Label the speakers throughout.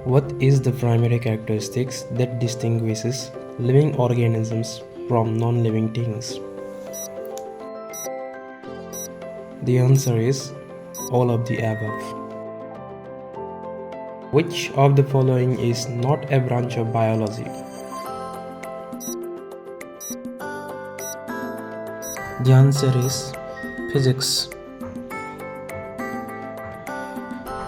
Speaker 1: What is the primary characteristics that distinguishes living organisms from non-living things? The answer is all of the above. Which of the following is not a branch of biology? The answer is physics.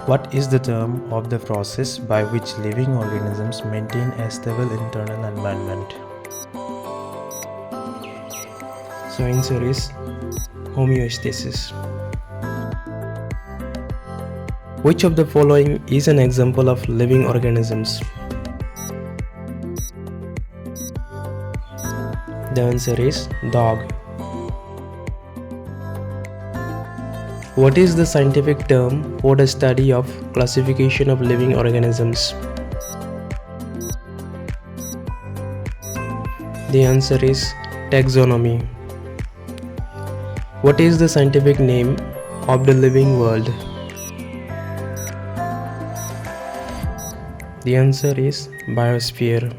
Speaker 1: What is the term of the process by which living organisms maintain a stable internal environment? So answer is homeostasis. Which of the following is an example of living organisms? The answer is dog. What is the scientific term for the study of classification of living organisms? The answer is taxonomy. What is the scientific name of the living world? The answer is biosphere.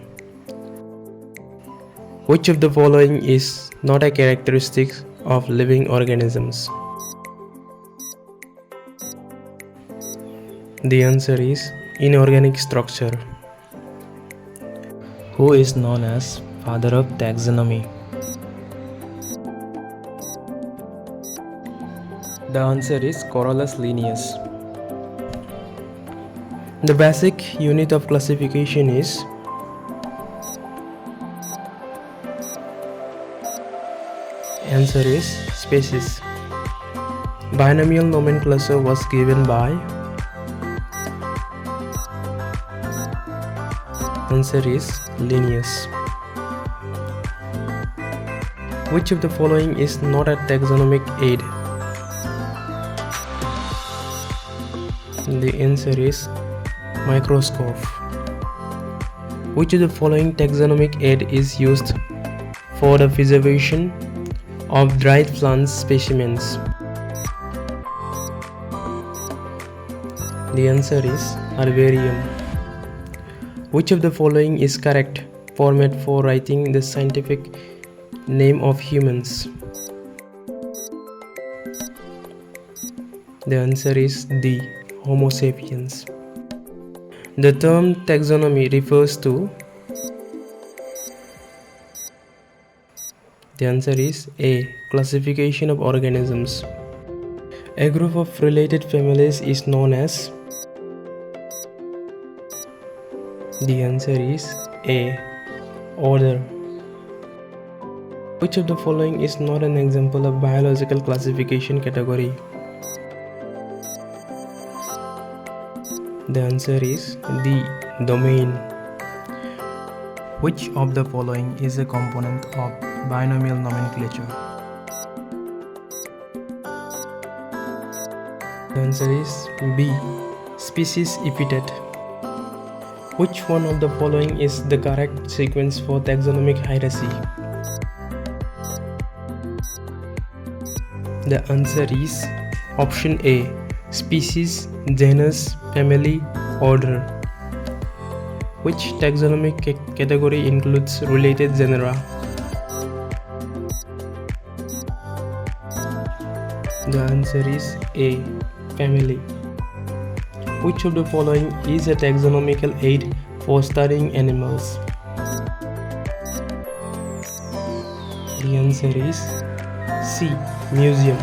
Speaker 1: Which of the following is not a characteristic of living organisms? The answer is inorganic structure. Who is known as father of taxonomy? The answer is Carolus Linnaeus. The basic unit of classification is answer is species. Binomial nomenclature was given by answer is Linnaeus. Which of the following is not a taxonomic aid? The answer is microscope. Which of the following taxonomic aid is used for the preservation of dried plant specimens? The answer is herbarium. Which of the following is correct format for writing the scientific name of humans? The answer is D. Homo sapiens. The term taxonomy refers to the answer is A. Classification of organisms. A group of related families is known as the answer is A. Order. Which of the following is not an example of biological classification category? The answer is D. Domain. Which of the following is a component of binomial nomenclature? The answer is B. Species epithet. Which one of the following is the correct sequence for taxonomic hierarchy? The answer is option A. Species, genus, family, order. Which taxonomic category includes related genera? The answer is A. Family. Which of the following is a taxonomical aid for studying animals? The answer is C. Museum.